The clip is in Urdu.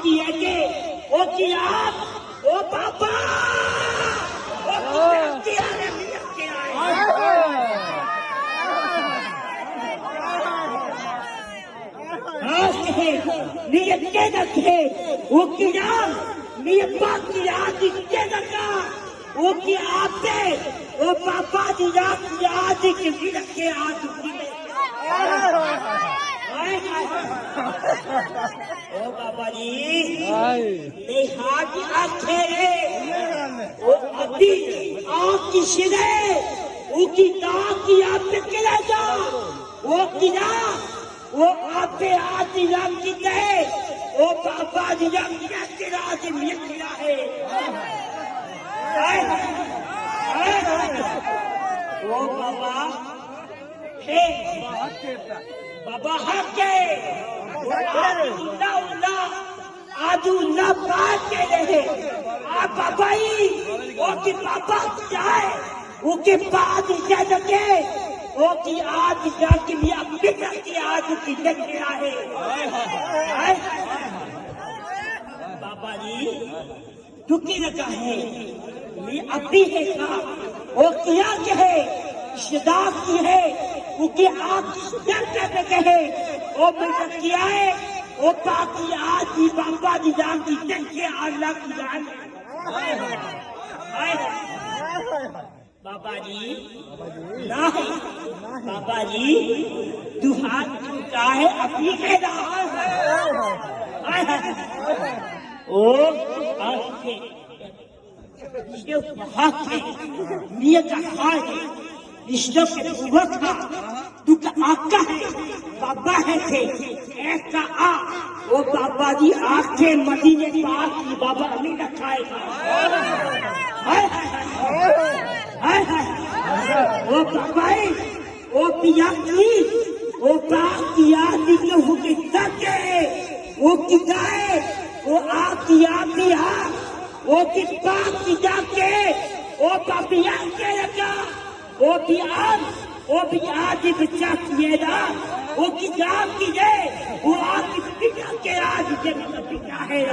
کی ہے کہ وہ کی آپ وہ بابا وہ کی آرے میت کے آئے نیت کے رکھے وہ کی آپ نیت پاک کی آج کے رکھا وہ کی آپ سے وہ بابا جی آپ کی آج کے بھی رکھے آج کی او بابا جی دیہات آنکھیں وہ ابھی آنکھ کی شرے وہ کی داغ کی آپ پہ کلے جا وہ کیا وہ آپ پہ آج رام کی کہے وہ بابا جی رام کیا تیرا سے میت کیا ہے وہ بابا بابا حق ہے آج اللہ بات کے رہے آپ بابا ہی وہ کی بابا جائے وہ کے بعد کہہ سکے وہ کی آج جا کے لیا فکر کی آج کی جگ گیا ہے بابا جی دکھی لگا ہے یہ ابھی ہے کا وہ کیا کہے شداب کی ہے وہ کی آج جنگ میں کہے وہ مجھے کیا ہے وہ باقی آج ہی بابا جی جان کی جنگ کے اللہ کی جان بابا جی بابا جی تو ہاتھ چھوٹا ہے اپنی کہہ رہا نیت کا خواہ ہے رشتوں کے قوت کا تو کا آقا ہے بابا ہے تھے ایسا آ وہ بابا جی آنکھیں مدینے پاک کی بابا ہمیں رکھائے گا وہ بابا وہ پیا کی وہ پاک کیا دیکھو ہو کے سکے وہ کتائے وہ آپ کیا پیا وہ کس پاک کی جا کے وہ بابیا کے رکھا وہ بھی آج بچہ کیے گا وہ کتاب کی جائے وہ آپ کی پتا کے آج جب پتا ہے